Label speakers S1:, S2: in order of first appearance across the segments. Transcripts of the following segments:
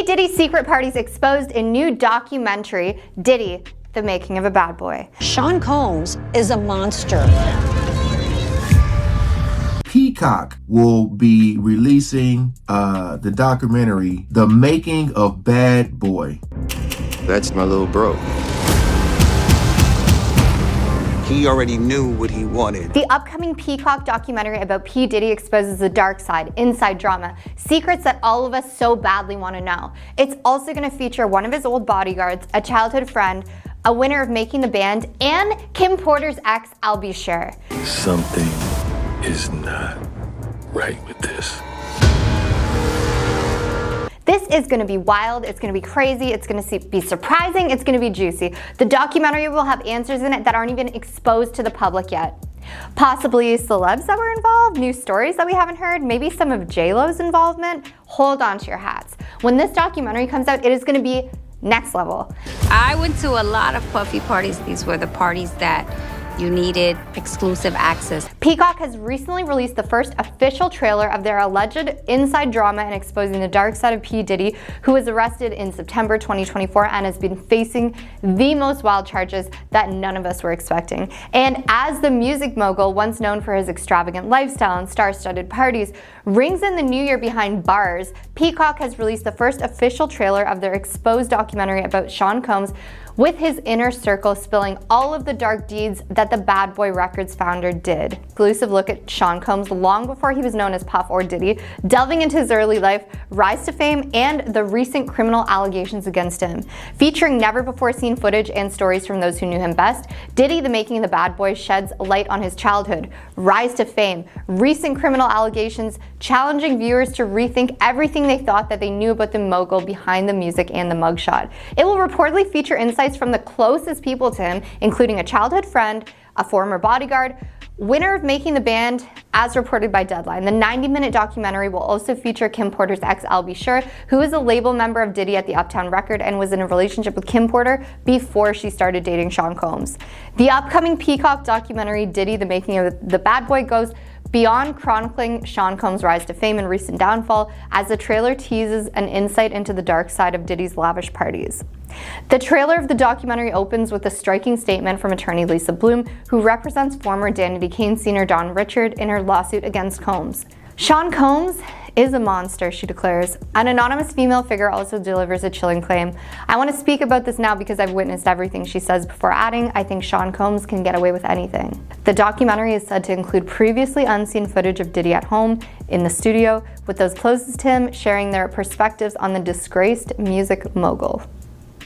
S1: Diddy secret parties exposed in new documentary, Diddy, the Making of a Bad Boy.
S2: Sean Combs is a monster.
S3: Peacock will be releasing the documentary, The Making of Bad Boy.
S4: That's my little bro. He already knew what he wanted.
S1: The upcoming Peacock documentary about P. Diddy exposes the dark side, inside drama, secrets that all of us so badly want to know. It's also going to feature one of his old bodyguards, a childhood friend, a winner of Making the Band, and Kim Porter's ex, I'll Be Sure.
S5: Something is not right with this.
S1: This is going to be wild, it's going to be crazy, it's going to be surprising, it's going to be juicy. The documentary will have answers in it that aren't even exposed to the public yet. Possibly celebs that were involved, new stories that we haven't heard, maybe some of J-Lo's involvement. Hold on to your hats. When this documentary comes out, it is going to be next level.
S6: I went to a lot of puffy parties. These were the parties that you needed exclusive access.
S1: Peacock has recently released the first official trailer of their alleged inside drama and exposing the dark side of P. Diddy, who was arrested in September 2024 and has been facing the most wild charges that none of us were expecting. And as the music mogul, once known for his extravagant lifestyle and star-studded parties, rings in the new year behind bars, Peacock has released the first official trailer of their exposed documentary about Sean Combs, with his inner circle spilling all of the dark deeds that the Bad Boy Records founder did. Exclusive look at Sean Combs long before he was known as Puff or Diddy, delving into his early life, rise to fame, and the recent criminal allegations against him. Featuring never-before-seen footage and stories from those who knew him best, Diddy, the Making of the Bad Boy sheds light on his childhood, rise to fame, recent criminal allegations, challenging viewers to rethink everything they thought that they knew about the mogul behind the music and the mugshot. It will reportedly feature insights from the closest people to him, including a childhood friend, a former bodyguard, winner of Making the Band, as reported by Deadline. The 90-minute documentary will also feature Kim Porter's ex, I'll Be Sure, who is a label member of Diddy at the Uptown Record and was in a relationship with Kim Porter before she started dating Sean Combs. The upcoming Peacock documentary, Diddy, the Making of the Bad Boy, goes beyond chronicling Sean Combs' rise to fame and recent downfall, as the trailer teases an insight into the dark side of Diddy's lavish parties. The trailer of the documentary opens with a striking statement from attorney Lisa Bloom, who represents former Danity Kane senior Don Richard in her lawsuit against Combs. Sean Combs is a monster, she declares. An anonymous female figure also delivers a chilling claim. I want to speak about this now because I've witnessed everything, she says, before adding, I think Sean Combs can get away with anything. The documentary is said to include previously unseen footage of Diddy at home, in the studio, with those closest to him sharing their perspectives on the disgraced music mogul.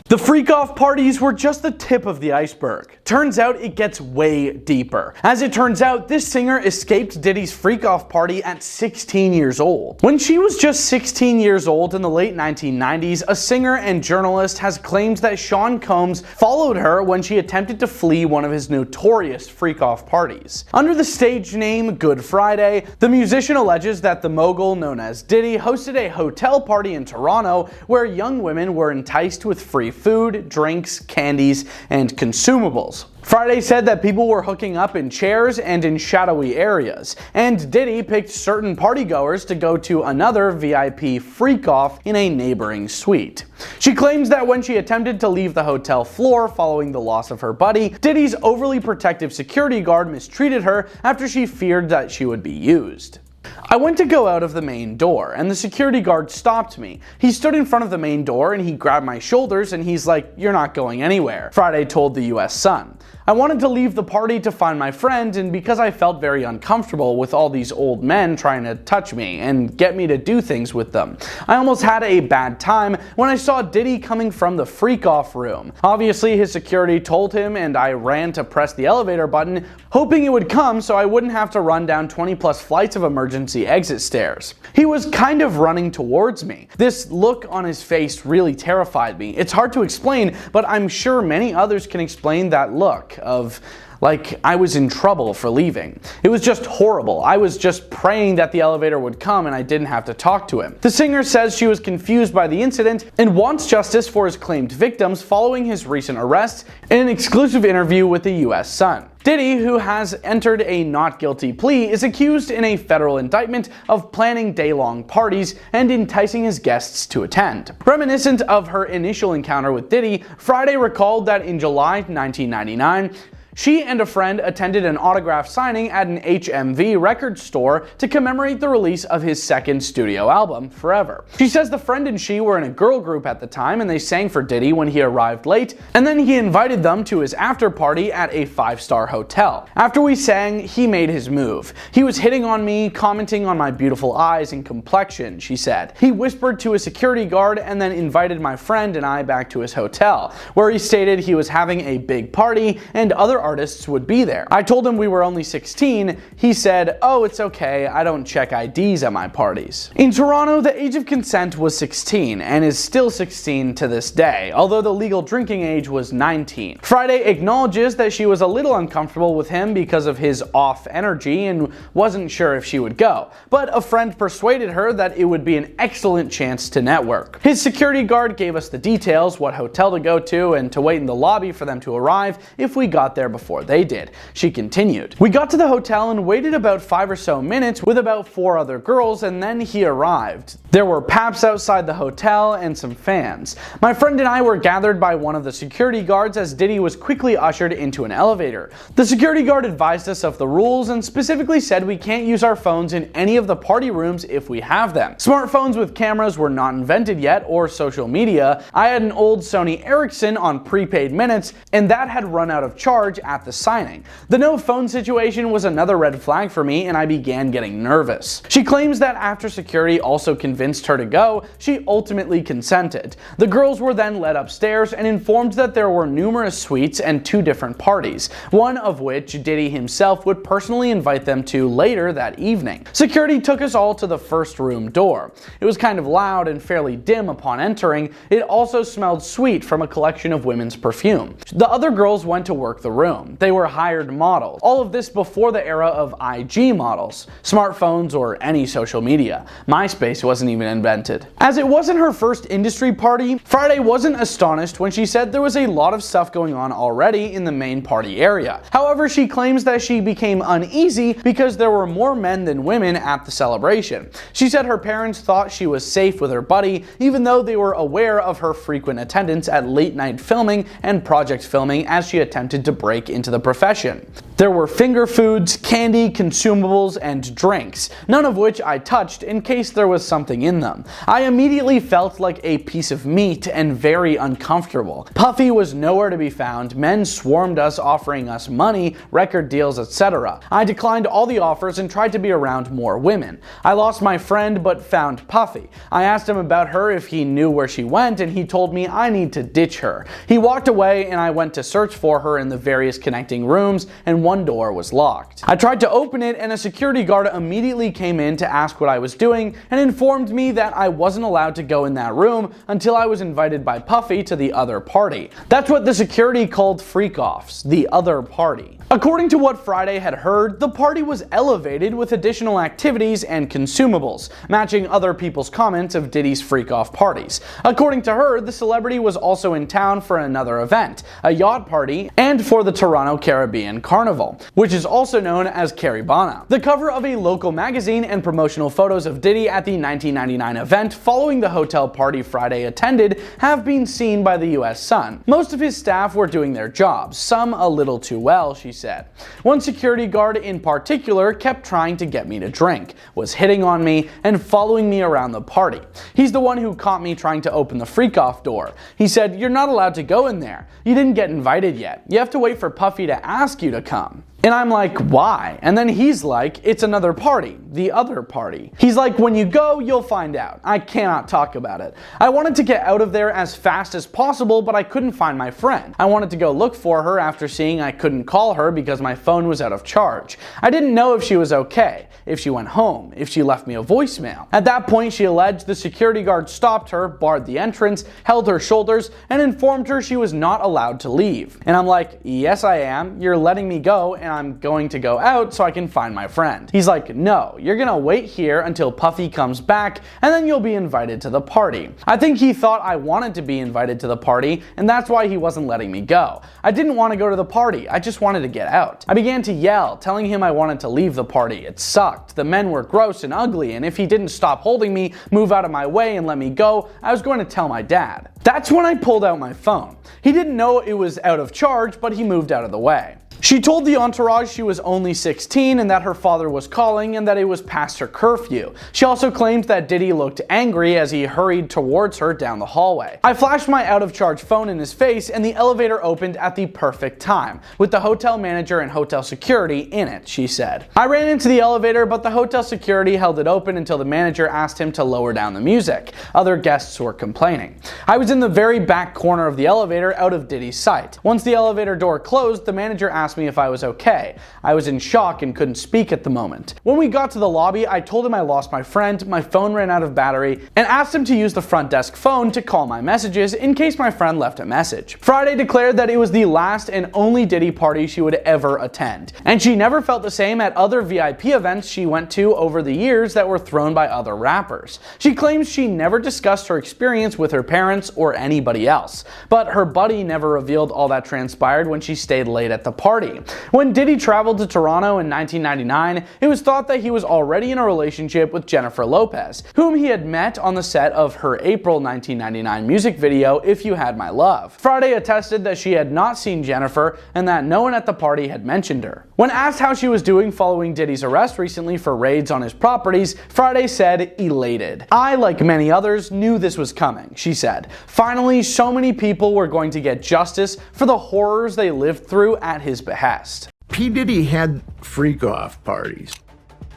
S7: The freak-off parties were just the tip of the iceberg. Turns out it gets way deeper. As it turns out, this singer escaped Diddy's freak-off party at 16 years old. When she was just 16 years old in the late 1990s, a singer and journalist has claimed that Sean Combs followed her when she attempted to flee one of his notorious freak-off parties. Under the stage name Good Friday, the musician alleges that the mogul known as Diddy hosted a hotel party in Toronto where young women were enticed with free food, drinks, candies, and consumables. Friday said that people were hooking up in chairs and in shadowy areas, and Diddy picked certain partygoers to go to another VIP freak-off in a neighboring suite. She claims that when she attempted to leave the hotel floor following the loss of her buddy, Diddy's overly protective security guard mistreated her after she feared that she would be used. I went to go out of the main door, and the security guard stopped me. He stood in front of the main door and he grabbed my shoulders and he's like, "You're not going anywhere," Friday told the US Sun. I wanted to leave the party to find my friend, and because I felt very uncomfortable with all these old men trying to touch me and get me to do things with them. I almost had a bad time when I saw Diddy coming from the freak-off room. Obviously his security told him, and I ran to press the elevator button, hoping it would come so I wouldn't have to run down 20+ flights of emergency exit stairs. He was kind of running towards me. This look on his face really terrified me. It's hard to explain, but I'm sure many others can explain that look of like I was in trouble for leaving. It was just horrible. I was just praying that the elevator would come and I didn't have to talk to him. The singer says she was confused by the incident and wants justice for his claimed victims following his recent arrest in an exclusive interview with the US Sun. Diddy, who has entered a not guilty plea, is accused in a federal indictment of planning day-long parties and enticing his guests to attend. Reminiscent of her initial encounter with Diddy, Friday recalled that in July 1999, she and a friend attended an autograph signing at an HMV record store to commemorate the release of his second studio album, Forever. She says the friend and she were in a girl group at the time and they sang for Diddy when he arrived late, and then he invited them to his after party at a 5-star hotel. After we sang, he made his move. He was hitting on me, commenting on my beautiful eyes and complexion, she said. He whispered to a security guard and then invited my friend and I back to his hotel, where he stated he was having a big party and other artists would be there. I told him we were only 16. He said, "Oh, it's okay, I don't check IDs at my parties." In Toronto, the age of consent was 16 and is still 16 to this day, although the legal drinking age was 19. Friday acknowledges that she was a little uncomfortable with him because of his off energy and wasn't sure if she would go, but a friend persuaded her that it would be an excellent chance to network. His security guard gave us the details, what hotel to go to, and to wait in the lobby for them to arrive if we got there before they did. She continued, "We got to the hotel and waited about 5 or so minutes with about 4 other girls, and then he arrived. There were paps outside the hotel and some fans. My friend and I were gathered by one of the security guards as Diddy was quickly ushered into an elevator. The security guard advised us of the rules and specifically said we can't use our phones in any of the party rooms if we have them. Smartphones with cameras were not invented yet, or social media. I had an old Sony Ericsson on prepaid minutes, and that had run out of charge at the signing. The no phone situation was another red flag for me, and I began getting nervous." She claims that after security also convinced her to go, she ultimately consented. The girls were then led upstairs and informed that there were numerous suites and 2 different parties, one of which Diddy himself would personally invite them to later that evening. Security took us all to the first room door. It was kind of loud and fairly dim upon entering. It also smelled sweet from a collection of women's perfume. The other girls went to work the room. They were hired models. All of this before the era of IG models, smartphones, or any social media. MySpace wasn't even invented. As it wasn't her first industry party, Friday wasn't astonished when she said there was a lot of stuff going on already in the main party area. However, she claims that she became uneasy because there were more men than women at the celebration. She said her parents thought she was safe with her buddy, even though they were aware of her frequent attendance at late night filming and project filming as she attempted to break into the profession. There were finger foods, candy, consumables, and drinks, none of which I touched in case there was something in them. I immediately felt like a piece of meat and very uncomfortable. Puffy was nowhere to be found. Men swarmed us offering us money, record deals, etc. I declined all the offers and tried to be around more women. I lost my friend but found Puffy. I asked him about her if he knew where she went, and he told me I need to ditch her. He walked away and I went to search for her in the various connecting rooms, and one door was locked. I tried to open it and a security guard immediately came in to ask what I was doing and informed me that I wasn't allowed to go in that room until I was invited by Puffy to the other party. That's what the security called freak-offs, the other party. According to what Friday had heard, the party was elevated with additional activities and consumables, matching other people's comments of Diddy's freak-off parties. According to her, the celebrity was also in town for another event, a yacht party, and for the Toronto Caribbean Carnival, which is also known as Caribana. The cover of a local magazine and promotional photos of Diddy at the 1999 event following the hotel party Friday attended have been seen by the US Sun. Most of his staff were doing their jobs, some a little too well, she said. One security guard in particular kept trying to get me to drink, was hitting on me, and following me around the party. He's the one who caught me trying to open the freak-off door. He said, "You're not allowed to go in there. You didn't get invited yet. You have to wait for Puffy to ask you to come." And I'm like, why? And then he's like, it's another party, the other party. He's like, when you go, you'll find out. I cannot talk about it. I wanted to get out of there as fast as possible, but I couldn't find my friend. I wanted to go look for her after seeing I couldn't call her because my phone was out of charge. I didn't know if she was okay, if she went home, if she left me a voicemail. At that point, she alleged the security guard stopped her, barred the entrance, held her shoulders, and informed her she was not allowed to leave. And I'm like, yes I am. You're letting me go, and I'm going to go out so I can find my friend. He's like, no, you're gonna wait here until Puffy comes back, and then you'll be invited to the party. I think he thought I wanted to be invited to the party, and that's why he wasn't letting me go. I didn't want to go to the party, I just wanted to get out. I began to yell, telling him I wanted to leave the party. It sucked. The men were gross and ugly, and if he didn't stop holding me, move out of my way, and let me go, I was going to tell my dad. That's when I pulled out my phone. He didn't know it was out of charge, but he moved out of the way. She told the entourage she was only 16 and that her father was calling and that it was past her curfew. She also claimed that Diddy looked angry as he hurried towards her down the hallway. I flashed my out-of-charge phone in his face and the elevator opened at the perfect time, with the hotel manager and hotel security in it, she said. I ran into the elevator, but the hotel security held it open until the manager asked him to lower down the music. Other guests were complaining. I was in the very back corner of the elevator, out of Diddy's sight. Once the elevator door closed, the manager asked me if I was okay. I was in shock and couldn't speak at the moment. When we got to the lobby, I told him I lost my friend, my phone ran out of battery, and asked him to use the front desk phone to call my messages in case my friend left a message. Friday declared that it was the last and only Diddy party she would ever attend, and she never felt the same at other VIP events she went to over the years that were thrown by other rappers. She claims she never discussed her experience with her parents or anybody else, but her buddy never revealed all that transpired when she stayed late at the party. When Diddy traveled to Toronto in 1999, it was thought that he was already in a relationship with Jennifer Lopez, whom he had met on the set of her April 1999 music video, If You Had My Love. Friday attested that she had not seen Jennifer and that no one at the party had mentioned her. When asked how she was doing following Diddy's arrest recently for raids on his properties, Friday said, elated. I, like many others, knew this was coming, she said. Finally, so many people were going to get justice for the horrors they lived through at his behest.
S8: P. Diddy had freak-off parties.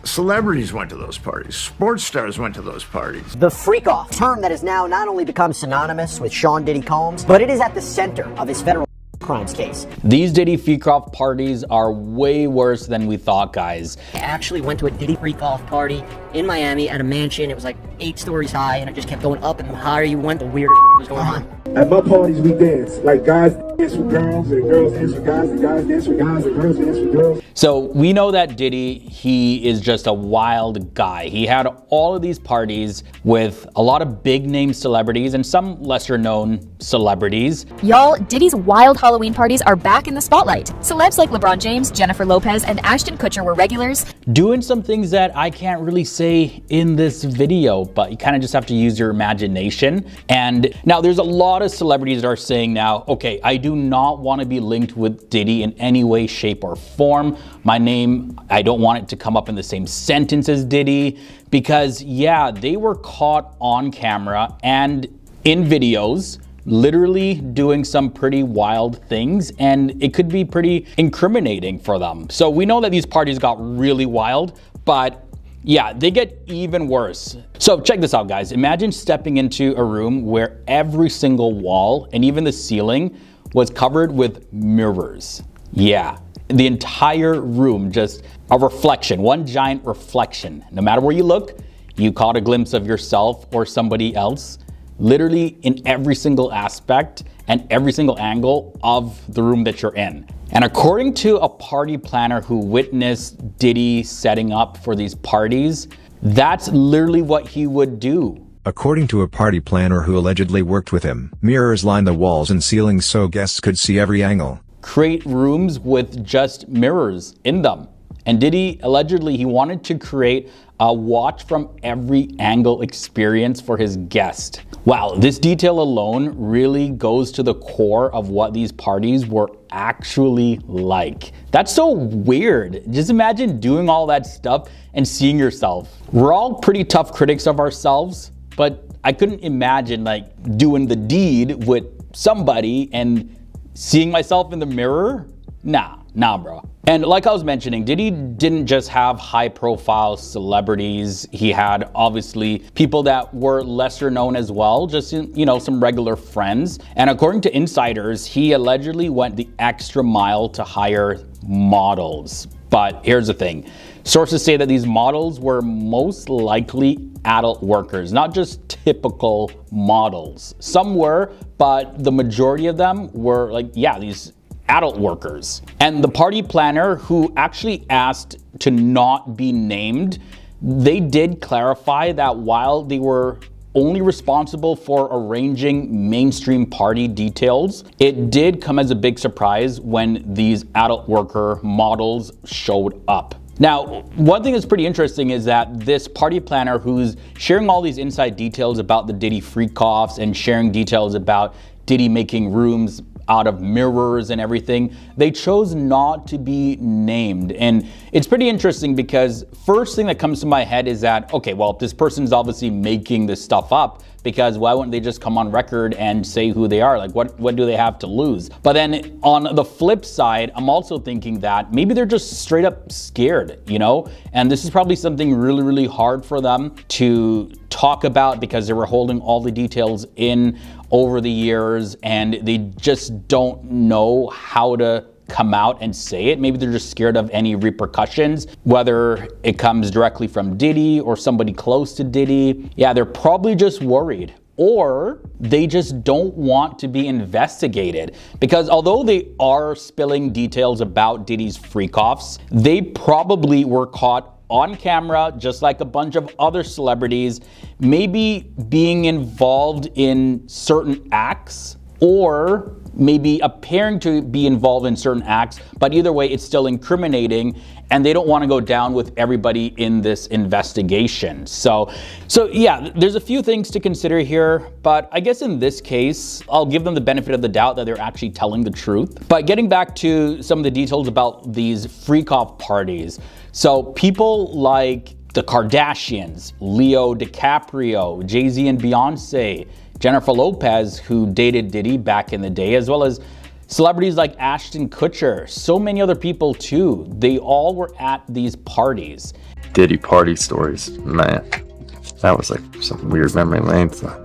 S8: Celebrities went to those parties. Sports stars went to those parties.
S9: The freak-off, term that has now not only become synonymous with Sean Diddy Combs, but it is at the center of his federal crimes case.
S10: These Diddy freak-off parties are way worse than we thought, guys.
S9: I actually went to a Diddy freak-off party in Miami at a mansion. It was like 8 stories high, and it just kept going up, and the higher you went, the weirder was going on.
S11: At my parties, we dance. Like, guys dance with girls, and girls dance with guys, and guys dance with guys, and girls dance with girls.
S10: So we know that Diddy, he is just a wild guy. He had all of these parties with a lot of big name celebrities and some lesser known celebrities.
S12: Y'all, Diddy's wild Halloween parties are back in the spotlight. Celebs like LeBron James, Jennifer Lopez, and Ashton Kutcher were regulars.
S10: Doing some things that I can't really say in this video, but you kind of just have to use your imagination. And now there's a lot of celebrities that are saying now, okay, I do not want to be linked with Diddy in any way, shape, or form. My name, I don't want it to come up in the same sentence as Diddy, because yeah, they were caught on camera and in videos literally doing some pretty wild things, and it could be pretty incriminating for them. So we know that these parties got really wild, but yeah, they get even worse. So check this out, guys. Imagine stepping into a room where every single wall and even the ceiling was covered with mirrors. Yeah, the entire room, just a reflection, one giant reflection. No matter where you look, you caught a glimpse of yourself or somebody else, literally in every single aspect and every single angle of the room that you're in. And according to a party planner who witnessed Diddy setting up for these parties, that's literally what he would do.
S13: According to a party planner who allegedly worked with him, mirrors lined the walls and ceilings so guests could see every angle.
S10: Create rooms with just mirrors in them. And Diddy, allegedly, he wanted to create a watch from every angle experience for his guest. Wow, this detail alone really goes to the core of what these parties were actually like. That's so weird. Just imagine doing all that stuff and seeing yourself. We're all pretty tough critics of ourselves, but I couldn't imagine like doing the deed with somebody and seeing myself in the mirror. Nah, Nah, bro. And like I was mentioning, Diddy didn't just have high-profile celebrities. He had obviously people that were lesser known as well, just, you know, some regular friends. And according to insiders, he allegedly went the extra mile to hire models. But here's the thing. Sources say that these models were most likely adult workers, not just typical models. Some were, but the majority of them were like, yeah, these adult workers. And the party planner, who actually asked to not be named, they did clarify that while they were only responsible for arranging mainstream party details, it did come as a big surprise when these adult worker models showed up. Now, one thing that's pretty interesting is that this party planner who's sharing all these inside details about the Diddy freak-offs and sharing details about Diddy making rooms out of mirrors and everything, they chose not to be named. And it's pretty interesting because first thing that comes to my head is that, okay, well, this person's obviously making this stuff up, because why wouldn't they just come on record and say who they are? Like, what do they have to lose? But then on the flip side, I'm also thinking that maybe they're just straight up scared, you know? And this is probably something really, really hard for them to talk about because they were holding all the details in over the years and they just don't know how to come out and say it. Maybe they're just scared of any repercussions, whether it comes directly from Diddy or somebody close to Diddy. Yeah, they're probably just worried, or they just don't want to be investigated, because although they are spilling details about Diddy's freak-offs, they probably were caught on camera, just like a bunch of other celebrities, maybe being involved in certain acts or maybe appearing to be involved in certain acts, but either way, it's still incriminating, and they don't want to go down with everybody in this investigation. So yeah, there's a few things to consider here, but I guess in this case, I'll give them the benefit of the doubt that they're actually telling the truth. But getting back to some of the details about these freak-off parties. So people like the Kardashians, Leo DiCaprio, Jay-Z and Beyonce, Jennifer Lopez, who dated Diddy back in the day, as well as celebrities like Ashton Kutcher, so many other people too. They all were at these parties.
S5: Diddy party stories, man. That was like some weird memory lane stuff.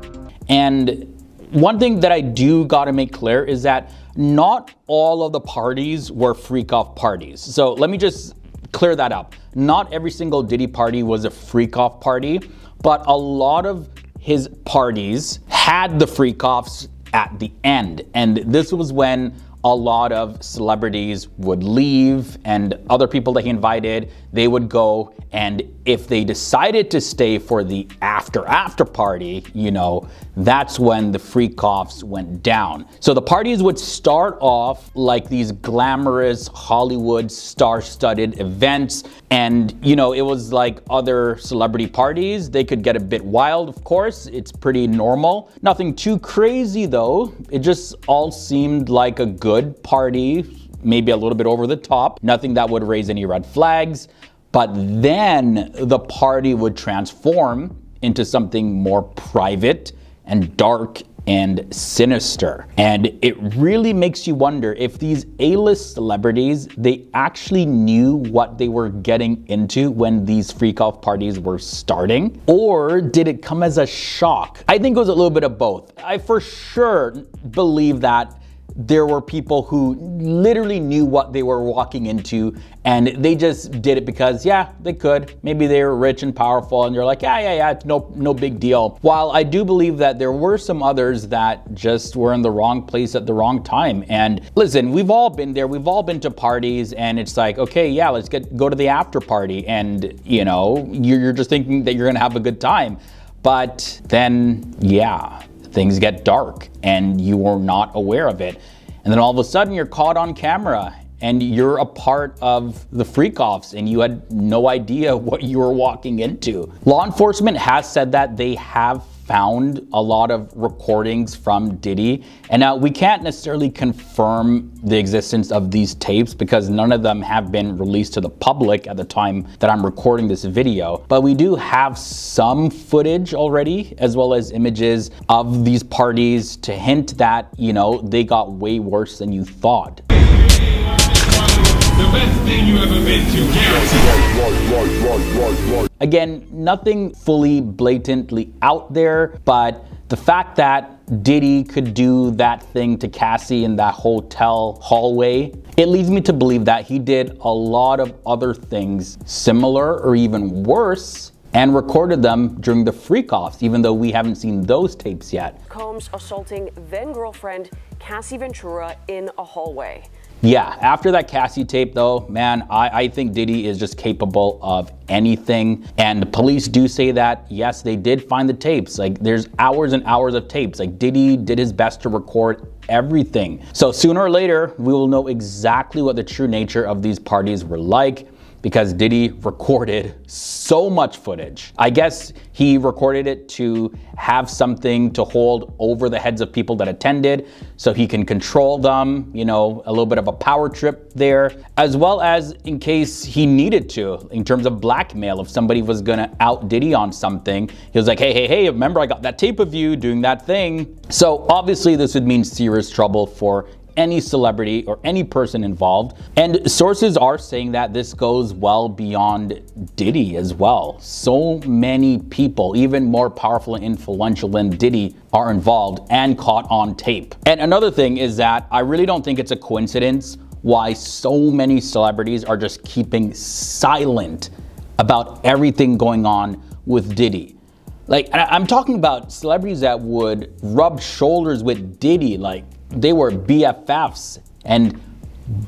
S10: And one thing that I do gotta make clear is that not all of the parties were freak-off parties. So let me just clear that up. Not every single Diddy party was a freak-off party, but a lot of his parties had the freak-offs at the end. And this was when a lot of celebrities would leave and other people that he invited, they would go, and if they decided to stay for the after party, you know, that's when the freak-offs went down. So the parties would start off like these glamorous Hollywood star-studded events, and you know, it was like other celebrity parties. They could get a bit wild, of course. It's pretty normal. Nothing too crazy though. It just all seemed like a good party, maybe a little bit over the top, nothing that would raise any red flags. But then the party would transform into something more private and dark and sinister. And it really makes you wonder if these A-list celebrities, they actually knew what they were getting into when these freak-off parties were starting, or did it come as a shock? I think it was a little bit of both. I for sure believe that there were people who literally knew what they were walking into and they just did it because, yeah, they could. Maybe they were rich and powerful and they're like, yeah, it's no big deal. While I do believe that there were some others that just were in the wrong place at the wrong time. And listen, we've all been there. We've all been to parties and it's like, okay, yeah, let's go to the after party. And you know, you're just thinking that you're gonna have a good time. But then, yeah, things get dark and you are not aware of it. And then all of a sudden you're caught on camera and you're a part of the freak-offs and you had no idea what you were walking into. Law enforcement has said that they have found a lot of recordings from Diddy. And now we can't necessarily confirm the existence of these tapes because none of them have been released to the public at the time that I'm recording this video. But we do have some footage already, as well as images of these parties to hint that, you know, they got way worse than you thought.
S11: The best thing you ever been to, guaranteed.
S10: Again, nothing fully blatantly out there, but the fact that Diddy could do that thing to Cassie in that hotel hallway, it leads me to believe that he did a lot of other things similar or even worse and recorded them during the freak-offs, even though we haven't seen those tapes yet.
S14: Combs assaulting then-girlfriend Cassie Ventura in a hallway.
S10: Yeah, after that Cassie tape though, man, I think Diddy is just capable of anything. And the police do say that, yes, they did find the tapes. Like, there's hours and hours of tapes. Like, Diddy did his best to record everything. So sooner or later, we will know exactly what the true nature of these parties were like, because Diddy recorded so much footage. I guess he recorded it to have something to hold over the heads of people that attended so he can control them, you know, a little bit of a power trip there, as well as in case he needed to, in terms of blackmail. If somebody was gonna out Diddy on something, he was like, hey, remember I got that tape of you doing that thing. So obviously this would mean serious trouble for any celebrity or any person involved. And sources are saying that this goes well beyond Diddy as well. So many people, even more powerful and influential than Diddy, are involved and caught on tape. And another thing is that I really don't think it's a coincidence why so many celebrities are just keeping silent about everything going on with Diddy. Like, I'm talking about celebrities that would rub shoulders with Diddy, like they were BFFs, and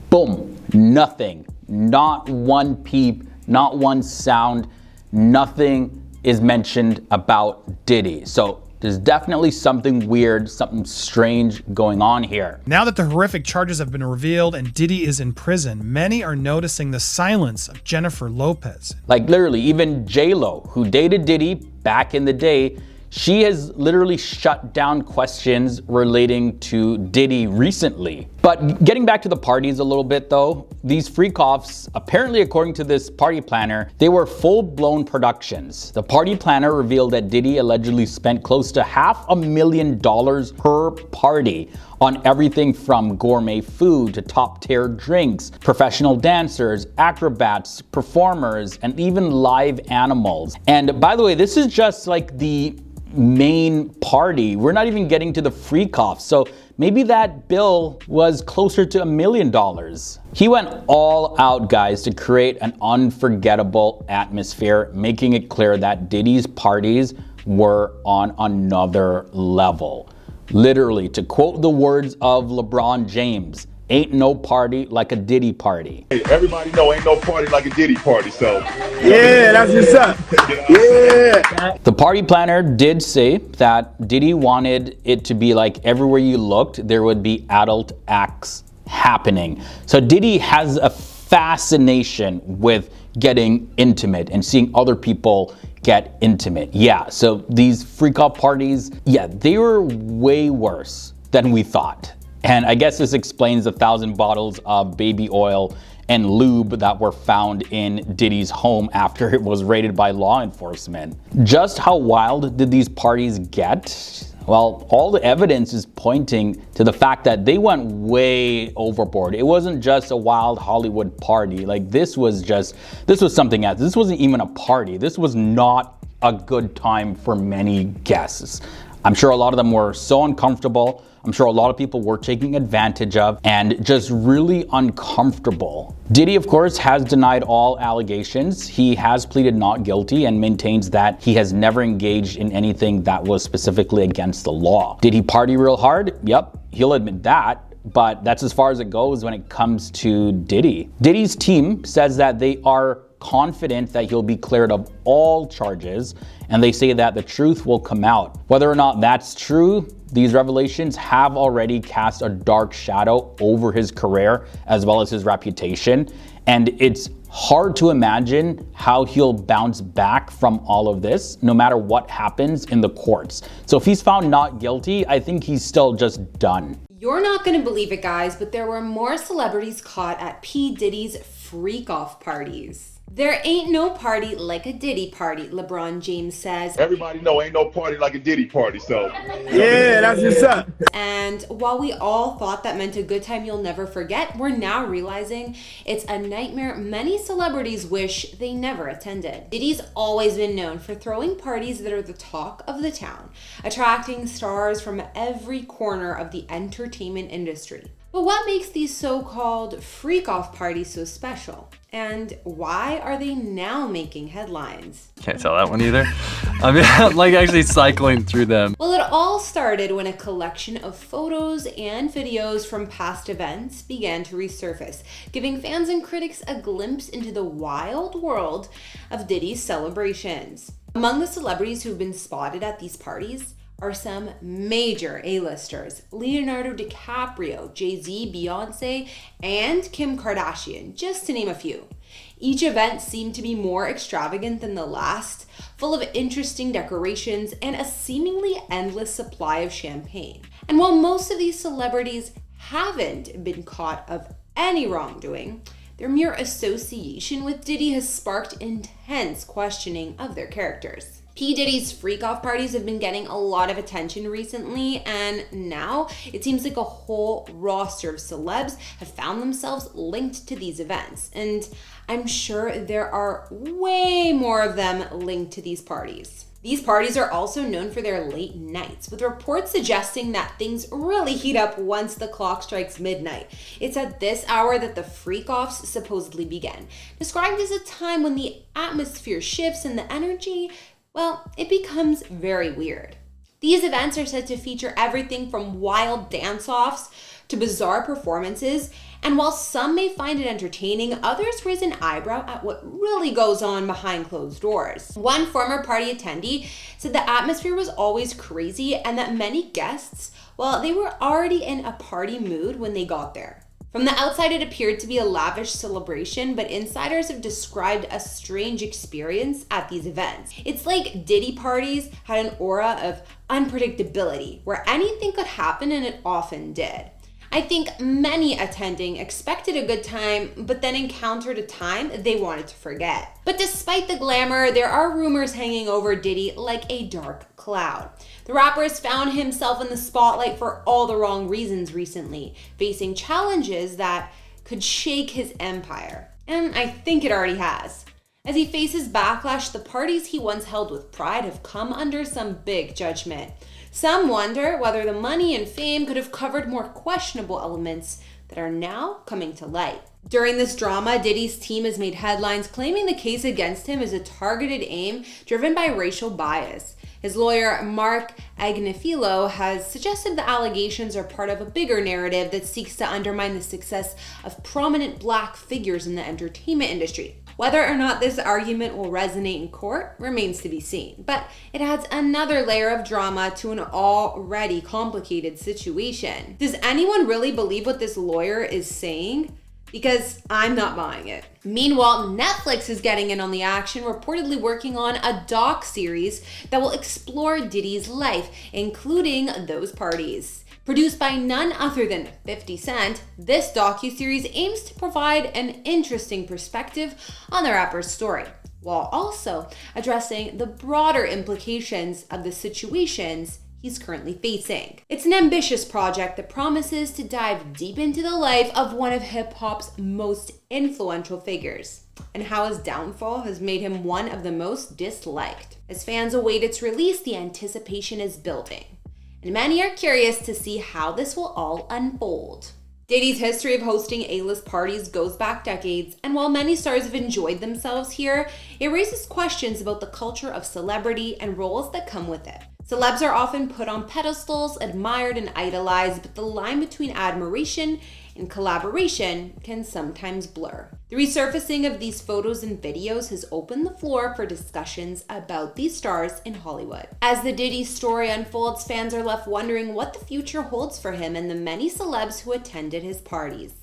S10: boom, nothing. Not one peep, not one sound, nothing is mentioned about Diddy. So there's definitely something weird, something strange going on here.
S15: Now that the horrific charges have been revealed and Diddy is in prison, many are noticing the silence of Jennifer Lopez.
S10: Like literally, even J-Lo, who dated Diddy back in the day, she has literally shut down questions relating to Diddy recently. But getting back to the parties a little bit though, these freak-offs, apparently according to this party planner, they were full-blown productions. The party planner revealed that Diddy allegedly spent close to $500,000 per party on everything from gourmet food to top-tier drinks, professional dancers, acrobats, performers, and even live animals. And by the way, this is just like the main party. We're not even getting to the freak-off. So maybe that bill was closer to $1 million. He went all out, guys, to create an unforgettable atmosphere, making it clear that Diddy's parties were on another level. Literally, to quote the words of LeBron James, ain't no party like a Diddy party.
S11: Hey, everybody know ain't no party like a Diddy party, so.
S16: Yeah, that's what's up. Yeah.
S10: The party planner did say that Diddy wanted it to be like everywhere you looked, there would be adult acts happening. So Diddy has a fascination with getting intimate and seeing other people get intimate. Yeah, so these freak-out parties, yeah, they were way worse than we thought. And I guess this explains the 1,000 bottles of baby oil and lube that were found in Diddy's home after it was raided by law enforcement. Just how wild did these parties get? Well, all the evidence is pointing to the fact that they went way overboard. It wasn't just a wild Hollywood party. Like, this was something else. This wasn't even a party. This was not a good time for many guests. I'm sure a lot of them were so uncomfortable. I'm sure a lot of people were taking advantage of and just really uncomfortable. Diddy, of course, has denied all allegations. He has pleaded not guilty and maintains that he has never engaged in anything that was specifically against the law. Did he party real hard? Yep, he'll admit that. But that's as far as it goes when it comes to Diddy. Diddy's team says that they are confident that he'll be cleared of all charges, and they say that the truth will come out. Whether or not that's true, these revelations have already cast a dark shadow over his career as well as his reputation, and it's hard to imagine how he'll bounce back from all of this, no matter what happens in the courts. So if he's found not guilty, I think he's still just done.
S17: You're not gonna believe it, guys, but there were more celebrities caught at P. Diddy's freak-off parties. There ain't no party like a Diddy party, LeBron James says.
S16: Everybody know ain't no party like a Diddy party, so. Yeah, that's what's up.
S17: And while we all thought that meant a good time you'll never forget, we're now realizing it's a nightmare many celebrities wish they never attended. Diddy's always been known for throwing parties that are the talk of the town, attracting stars from every corner of the entertainment industry. But what makes these so-called freak-off parties so special? And why are they now making headlines?
S5: Can't tell that one either. I mean, I'm like actually cycling through them.
S17: Well, it all started when a collection of photos and videos from past events began to resurface, giving fans and critics a glimpse into the wild world of Diddy's celebrations. Among the celebrities who've been spotted at these parties are some major A-listers: Leonardo DiCaprio, Jay-Z, Beyonce, and Kim Kardashian, just to name a few. Each event seemed to be more extravagant than the last, full of interesting decorations and a seemingly endless supply of champagne. And while most of these celebrities haven't been caught of any wrongdoing, their mere association with Diddy has sparked intense questioning of their characters. P. Diddy's freak-off parties have been getting a lot of attention recently, and now it seems like a whole roster of celebs have found themselves linked to these events. And I'm sure there are way more of them linked to these parties. These parties are also known for their late nights, with reports suggesting that things really heat up once the clock strikes midnight. It's at this hour that the freak-offs supposedly begin, described as a time when the atmosphere shifts and the energy, well, it becomes very weird. These events are said to feature everything from wild dance-offs to bizarre performances, and while some may find it entertaining, others raise an eyebrow at what really goes on behind closed doors. One former party attendee said the atmosphere was always crazy and that many guests, well, they were already in a party mood when they got there. From the outside, it appeared to be a lavish celebration, but insiders have described a strange experience at these events. It's like Diddy parties had an aura of unpredictability, where anything could happen, and it often did. I think many attending expected a good time, but then encountered a time they wanted to forget. But despite the glamour, there are rumors hanging over Diddy like a dark cloud. The rapper has found himself in the spotlight for all the wrong reasons recently, facing challenges that could shake his empire. And I think it already has. As he faces backlash, the parties he once held with pride have come under some big judgment. Some wonder whether the money and fame could have covered more questionable elements that are now coming to light. During this drama, Diddy's team has made headlines claiming the case against him is a targeted aim driven by racial bias. His lawyer, Mark Agnifilo, has suggested the allegations are part of a bigger narrative that seeks to undermine the success of prominent Black figures in the entertainment industry. Whether or not this argument will resonate in court remains to be seen, but it adds another layer of drama to an already complicated situation. Does anyone really believe what this lawyer is saying? Because I'm not buying it. Meanwhile, Netflix is getting in on the action, reportedly working on a doc-series that will explore Diddy's life, including those parties. Produced by none other than 50 Cent, this docuseries aims to provide an interesting perspective on the rapper's story, while also addressing the broader implications of the situations he's currently facing. It's an ambitious project that promises to dive deep into the life of one of hip-hop's most influential figures, and how his downfall has made him one of the most disliked. As fans await its release, the anticipation is building, and many are curious to see how this will all unfold. Diddy's history of hosting A-list parties goes back decades, and while many stars have enjoyed themselves here, it raises questions about the culture of celebrity and roles that come with it. Celebs are often put on pedestals, admired and idolized, but the line between admiration and collaboration can sometimes blur. The resurfacing of these photos and videos has opened the floor for discussions about these stars in Hollywood. As the Diddy story unfolds, fans are left wondering what the future holds for him and the many celebs who attended his parties.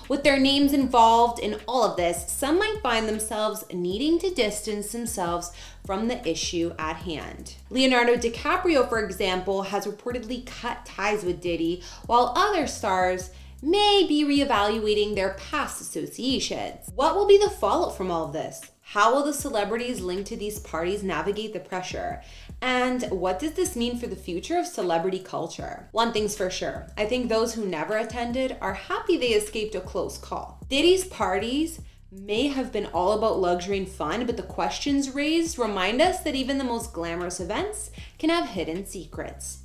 S17: With their names involved in all of this, some might find themselves needing to distance themselves from the issue at hand. Leonardo DiCaprio, for example, has reportedly cut ties with Diddy, while other stars may be reevaluating their past associations. What will be the fallout from all of this? How will the celebrities linked to these parties navigate the pressure? And what does this mean for the future of celebrity culture? One thing's for sure, I think those who never attended are happy they escaped a close call. Diddy's parties may have been all about luxury and fun, but the questions raised remind us that even the most glamorous events can have hidden secrets.